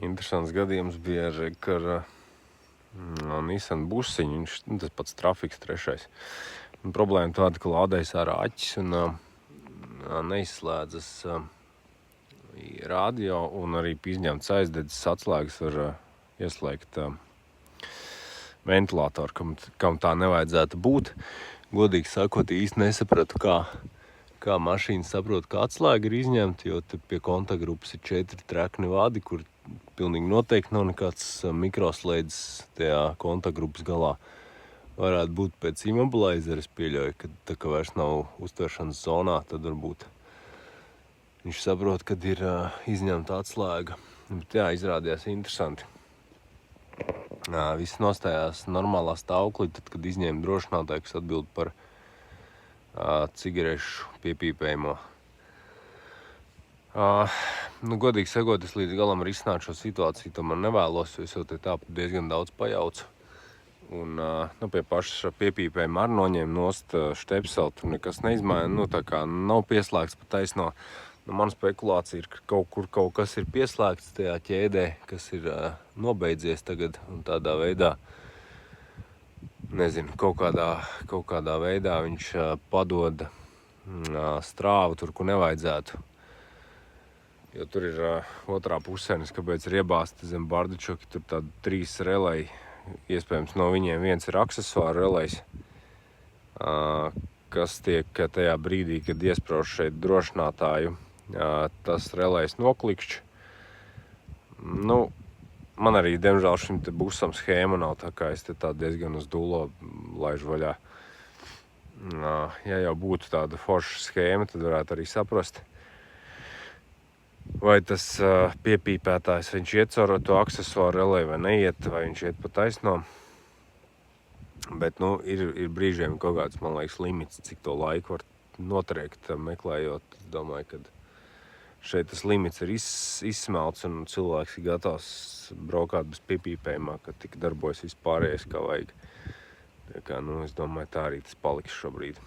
Interesants gadījums bija ar Nissan busiņu, tas pats trafiks 3. Un problēma tāda, ka lādējas ārā aķis un neizslēdzas radio un arī izņemts aizdedzis atslēgas var ieslēgt ventilātoru, kam tā nevajadzētu būt. Godīgi sakot, īsti nesapratu, kā mašīna saprot, ka atslēga ir izņemta, jo te pie kontaktgrupas ir 4 trekni vadi, kur pilnīgi noteikti nav nekāds mikroslēdzis tajā kontaktgrupas galā. Varētu būt pēc immobilizera, es pieļauju, ka tā kā vairs nav uztveršanas zonā, tad varbūt viņš saprot, kad ir izņemta atslēga. Bet jā, izrādījās interesanti. Viss nostājās normālā stāvoklī, tad, kad izņēma drošinātāju, kas atbild par cigarešu piepīpējumu. Godīgi sakot, es līdz galam risinātu šo situāciju, tomēr nevēlos, jo es jau te tā diezgan daudz pajaucu. Un pie paša piepīpējuma ar noņēmu nost štepseli, tur nekas neizmaina, tā kā nav pieslēgts pa taisno. Man spekulācija ir, ka kaut kas ir pieslēgts tajā ķēdē, kas ir nobeidzies tagad, un tādā veidā, nezinu, kaut kādā veidā viņš padod strāvu tur, kur nevajadzētu. Jo tur ir otrā pusēnis, kāpēc ir iebāzti zem bardačoki, tur tādi 3 relēji. Iespējams, no viņiem viens ir aksesuāru relējs, kas tiek tajā brīdī, kad iesprauž šeit drošinātāju, tas relējs noklikšķi. Man arī, diemžēl, šim te busam schēma nav, tā kā es te tā diezgan uz dūlo laižu vaļā. Ja jau būtu tāda forša schēma, tad varētu arī saprast, vai tas piepīpētājs, viņš iet caur to aksesuāru relēju vai neiet, vai viņš iet pa taisno. Bet, ir brīžiem kaut kāds, man liekas, limits, cik to laiku var notriekt meklējot. Es domāju, ka šeit tas limits ir izsmelts un cilvēks ir gatavs braukāt bez piepīpējumā, ka tik darbojas vispārējais kā vajag. Tā kā, es domāju, tā arī tas paliks šobrīd.